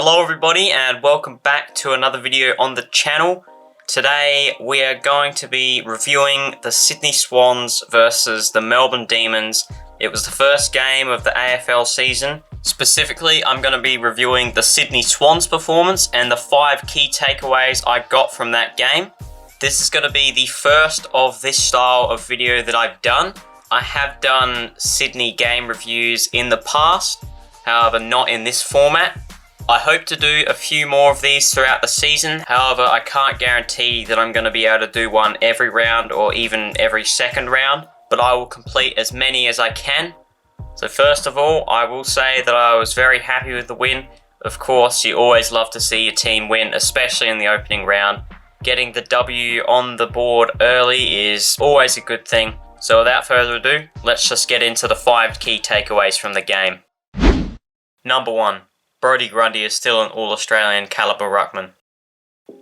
Hello everybody and welcome back to another video on the channel. Today we are going to be reviewing the Sydney Swans versus the Melbourne Demons. It was the first game of the AFL season. Specifically, I'm going to be reviewing the Sydney Swans performance and the 5 key takeaways I got from that game. This is going to be the first of this style of video that I've done. I have done Sydney game reviews in the past, however not in this format. I hope to do a few more of these throughout the season. However, I can't guarantee that I'm going to be able to do one every round or even every second round, but I will complete as many as I can. So first of all, I will say that I was very happy with the win. Of course, you always love to see your team win, especially in the opening round. Getting the W on the board early is always a good thing. So without further ado, let's just get into the 5 key takeaways from the game. Number 1. Brodie Grundy is still an All-Australian calibre ruckman.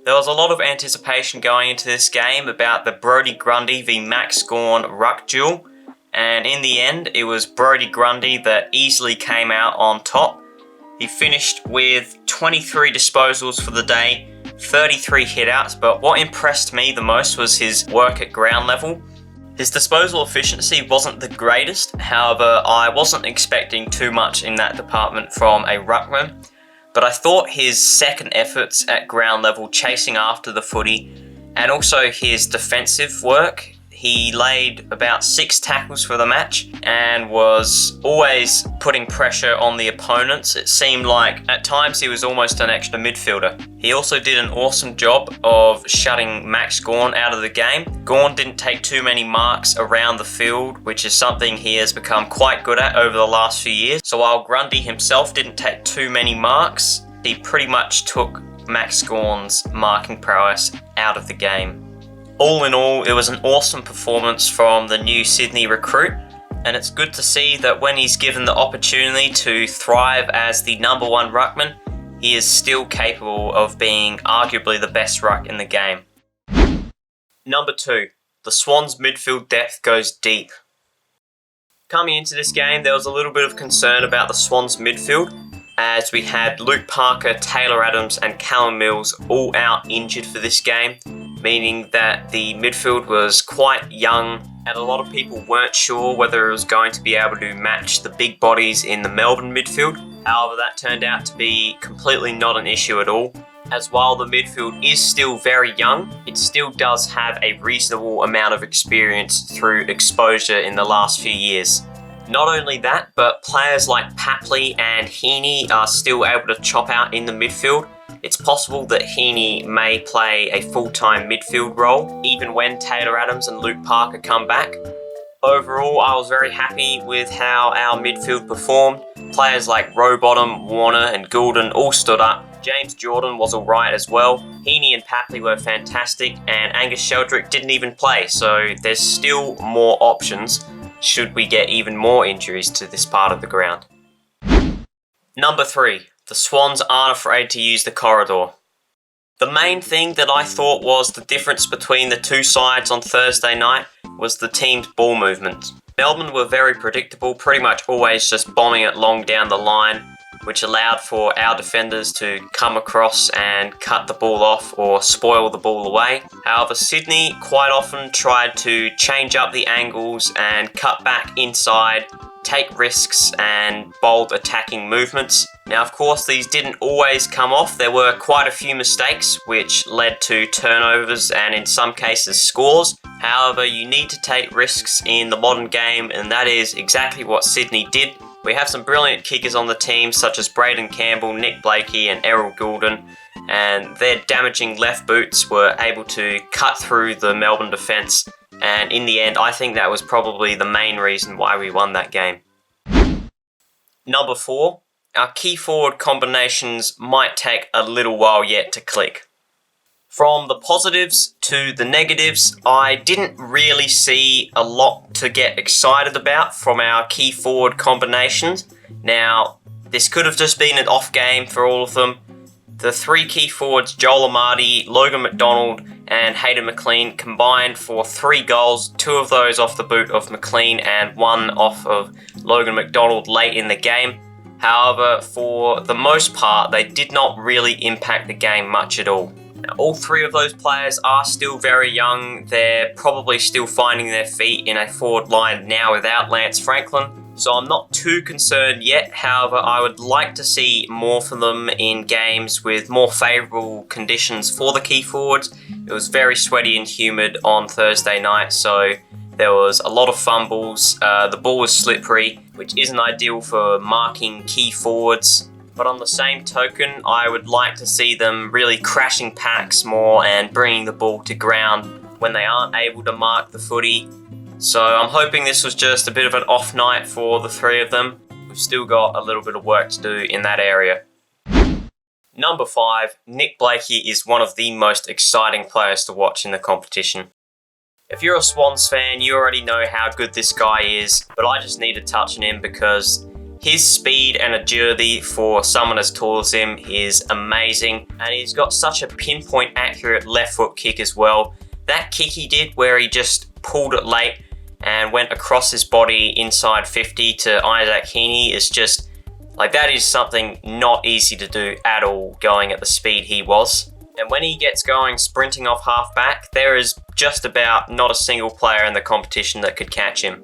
There was a lot of anticipation going into this game about the Brodie Grundy v Max Gawn ruck duel, and in the end it was Brodie Grundy that easily came out on top. He finished with 23 disposals for the day, 33 hitouts, but what impressed me the most was his work at ground level. His disposal efficiency wasn't the greatest, however I wasn't expecting too much in that department from a ruckman, but I thought his second efforts at ground level chasing after the footy and also his defensive work, he laid about 6 tackles for the match and was always putting pressure on the opponents. It seemed like at times he was almost an extra midfielder. He also did an awesome job of shutting Max Gawn out of the game. Gawn didn't take too many marks around the field, which is something he has become quite good at over the last few years. So while Grundy himself didn't take too many marks, he pretty much took Max Gawn's marking prowess out of the game. All in all, it was an awesome performance from the new Sydney recruit, and it's good to see that when he's given the opportunity to thrive as the number 1 ruckman, he is still capable of being arguably the best ruck in the game. Number 2. The Swans midfield depth goes deep. Coming into this game, there was a little bit of concern about the Swans midfield, as we had Luke Parker, Taylor Adams and Callum Mills all out injured for this game, meaning that the midfield was quite young and a lot of people weren't sure whether it was going to be able to match the big bodies in the Melbourne midfield. However, that turned out to be completely not an issue at all, as while the midfield is still very young, it still does have a reasonable amount of experience through exposure in the last few years. Not only that, but players like Papley and Heaney are still able to chop out in the midfield. It's possible that Heaney may play a full-time midfield role, even when Taylor Adams and Luke Parker come back. Overall, I was very happy with how our midfield performed. Players like Rowbottom, Warner and Goulden all stood up. James Jordan was alright as well. Heaney and Papley were fantastic, and Angus Sheldrick didn't even play, so there's still more options should we get even more injuries to this part of the ground. Number 3. The Swans aren't afraid to use the corridor. The main thing that I thought was the difference between the two sides on Thursday night was the team's ball movement. Melbourne were very predictable, pretty much always just bombing it long down the line, which allowed for our defenders to come across and cut the ball off or spoil the ball away. However, Sydney quite often tried to change up the angles and cut back inside, take risks and bold attacking movements. Now, of course, these didn't always come off. There were quite a few mistakes which led to turnovers and in some cases scores. However, you need to take risks in the modern game, and that is exactly what Sydney did. We have some brilliant kickers on the team such as Braden Campbell, Nick Blakey and Errol Goulden, and their damaging left boots were able to cut through the Melbourne defence, and in the end I think that was probably the main reason why we won that game. Number 4. Our key forward combinations might take a little while yet to click. From the positives to the negatives, I didn't really see a lot to get excited about from our key forward combinations. Now, this could have just been an off game for all of them. The 3 key forwards, Joel Amadi, Logan McDonald and Hayden McLean, combined for 3 goals, 2 of those off the boot of McLean and 1 off of Logan McDonald late in the game. However, for the most part, they did not really impact the game much at all. Now, all three of those players are still very young. They're probably still finding their feet in a forward line now without Lance Franklin. So I'm not too concerned yet. However, I would like to see more from them in games with more favourable conditions for the key forwards. It was very sweaty and humid on Thursday night, so there was a lot of fumbles. The ball was slippery, which isn't ideal for marking key forwards. But on the same token, I would like to see them really crashing packs more and bringing the ball to ground when they aren't able to mark the footy. So I'm hoping this was just a bit of an off night for the three of them. We've still got a little bit of work to do in that area. Number 5, Nick Blakey is one of the most exciting players to watch in the competition. If you're a Swans fan, you already know how good this guy is, but I just need to touch on him because his speed and agility for someone as tall as him is amazing, and he's got such a pinpoint accurate left foot kick as well. That kick he did where he just pulled it late and went across his body inside 50 to Isaac Heaney is just, like, that is something not easy to do at all going at the speed he was. And when he gets going sprinting off half back, there is just about not a single player in the competition that could catch him.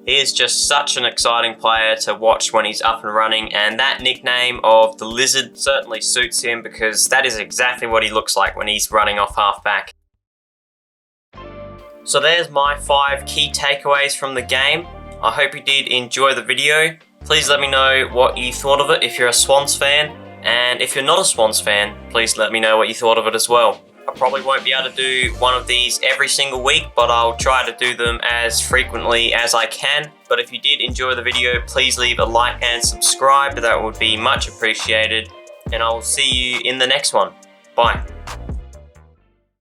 He is just such an exciting player to watch when he's up and running, and that nickname of the Lizard certainly suits him because that is exactly what he looks like when he's running off half back. So there's my 5 key takeaways from the game. I hope you did enjoy the video. Please let me know what you thought of it if you're a Swans fan. And if you're not a Swans fan, please let me know what you thought of it as well. I probably won't be able to do one of these every single week, but I'll try to do them as frequently as I can. But if you did enjoy the video, please leave a like and subscribe. That would be much appreciated. And I will see you in the next one. Bye.